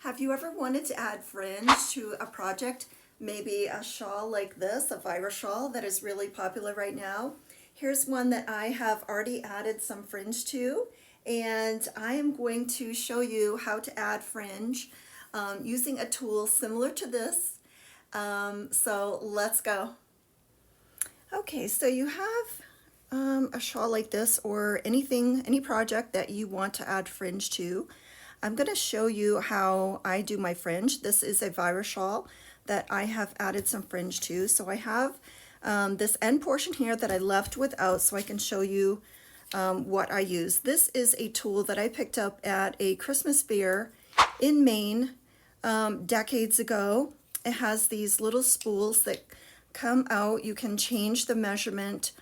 Have you ever wanted to add fringe to a project? Maybe a shawl like this, a virus shawl that is really popular right now. Here's one that I have already added some fringe to, and I am going to show you how to add fringe using a tool similar to this. So let's go. Okay, so you have a shawl like this or anything, any project that you want to add fringe to. I'm going to show you how I do my fringe. This is a virus shawl that I have added some fringe to. So I have this end portion here that I left without so I can show you what I use. This is a tool that I picked up at a Christmas fair in Maine decades ago. It has these little spools that come out. You can change the measurement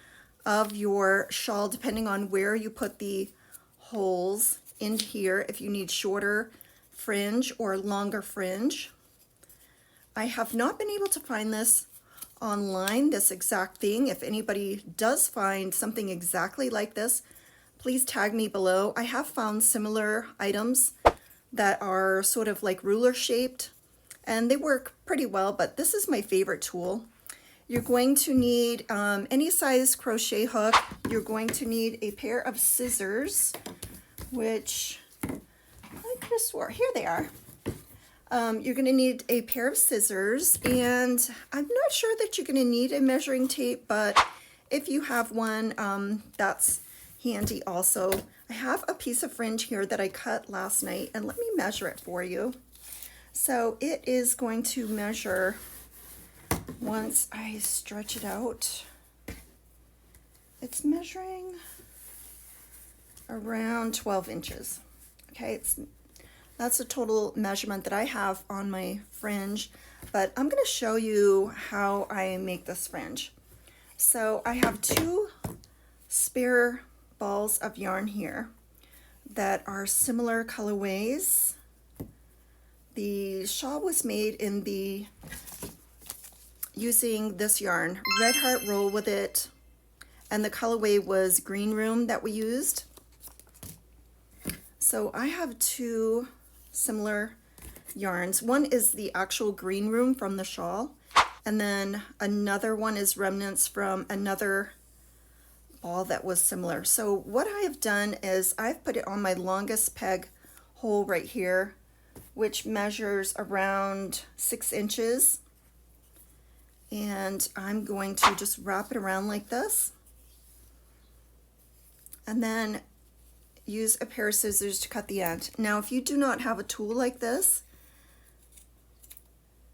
of your shawl depending on where you put the holes in here, if you need shorter fringe or longer fringe. I have not been able to find this online, this exact thing. If anybody does find something exactly like this, please tag me below. I have found similar items that are sort of like ruler shaped and they work pretty well, but this is my favorite tool. You're going to need any size crochet hook. You're going to need a pair of scissors, which I could have swore, here they are. You're going to need a pair of scissors, and I'm not sure that you're going to need a measuring tape, but if you have one, that's handy also. I have a piece of fringe here that I cut last night, and let me measure it for you. So it is going to measure, once I stretch it out, it's measuring around 12 inches. Okay, that's the total measurement that I have on my fringe, but I'm going to show you how I make this fringe. So I have two spare balls of yarn here that are similar colorways. The shawl was made in using this yarn, Red Heart Roll with it, and the colorway was Green Room that we used. So I have two similar yarns. One is the actual Green Room from the shawl, and then another one is remnants from another ball that was similar. So what I have done is I've put it on my longest peg hole right here, which measures around 6 inches. And I'm going to just wrap it around like this. And then use a pair of scissors to cut the end. Now, if you do not have a tool like this,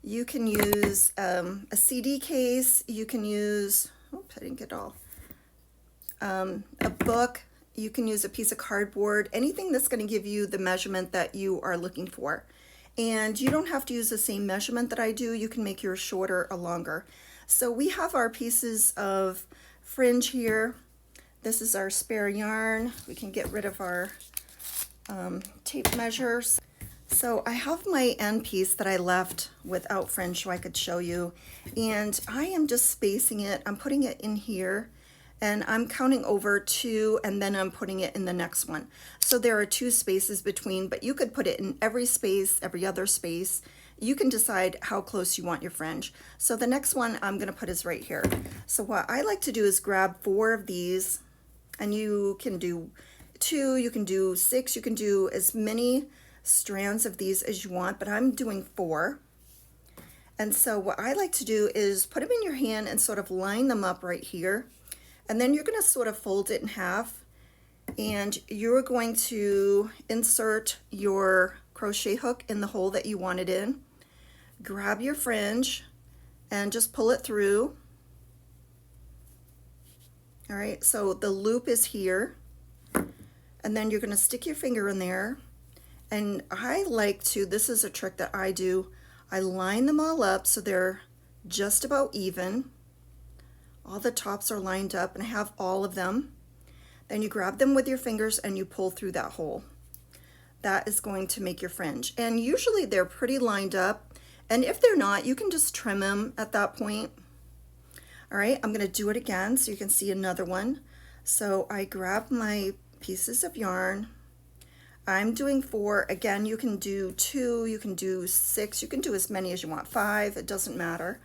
you can use a CD case, you can use, oops, I didn't get it all, a book, you can use a piece of cardboard, anything that's going to give you the measurement that you are looking for. And you don't have to use the same measurement that I do, you can make yours shorter or longer. So we have our pieces of fringe here. This is our spare yarn. We can get rid of our tape measures. So I have my end piece that I left without fringe so I could show you. And I am just spacing it. I'm putting it in here and I'm counting over 2 and then I'm putting it in the next one. So there are 2 spaces between, but you could put it in every space, every other space. You can decide how close you want your fringe. So the next one I'm gonna put is right here. So what I like to do is grab 4 of these, and you can do 2, you can do 6, you can do as many strands of these as you want, but I'm doing 4. And so what I like to do is put them in your hand and sort of line them up right here. And then you're going to sort of fold it in half, and you're going to insert your crochet hook in the hole that you want it in. Grab your fringe and just pull it through. All right, so the loop is here, and then you're going to stick your finger in there. And I like to, this is a trick that I do, I line them all up so they're just about even. All the tops are lined up and I have all of them. Then you grab them with your fingers and you pull through that hole. That is going to make your fringe. And usually they're pretty lined up. And if they're not, you can just trim them at that point. All right, I'm gonna do it again so you can see another one. So I grab my pieces of yarn, I'm doing 4. Again, you can do 2, you can do 6, you can do as many as you want, 5, it doesn't matter,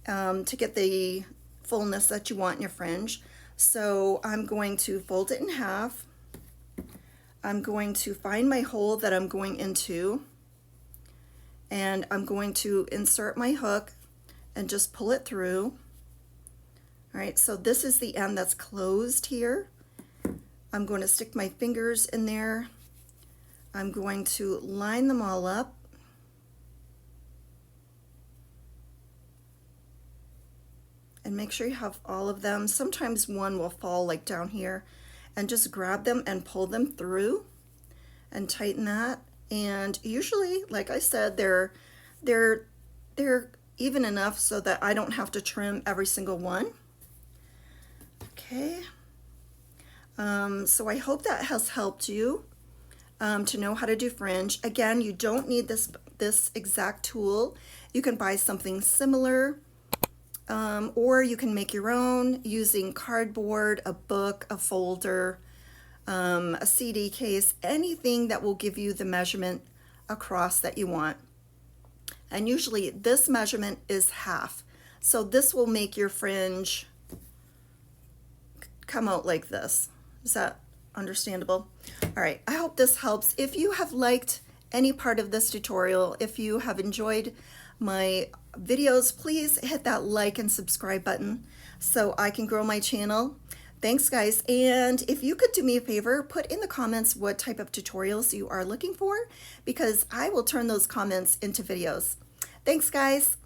to get the fullness that you want in your fringe. So I'm going to fold it in half. I'm going to find my hole that I'm going into, and I'm going to insert my hook and just pull it through. All right, so this is the end that's closed here. I'm going to stick my fingers in there. I'm going to line them all up. And make sure you have all of them. Sometimes one will fall like down here, and just grab them and pull them through and tighten that. And usually, like I said, they're even enough so that I don't have to trim every single one. Okay. So I hope that has helped you to know how to do fringe. Again, you don't need this exact tool. You can buy something similar, or you can make your own using cardboard, a book, a folder, a CD case, anything that will give you the measurement across that you want. And usually this measurement is half. So this will make your fringe come out like this. Is that understandable? All right, I hope this helps. If you have liked any part of this tutorial, if you have enjoyed my videos, please hit that like and subscribe button so I can grow my channel. Thanks, guys. And if you could do me a favor, put in the comments what type of tutorials you are looking for, because I will turn those comments into videos. Thanks, guys.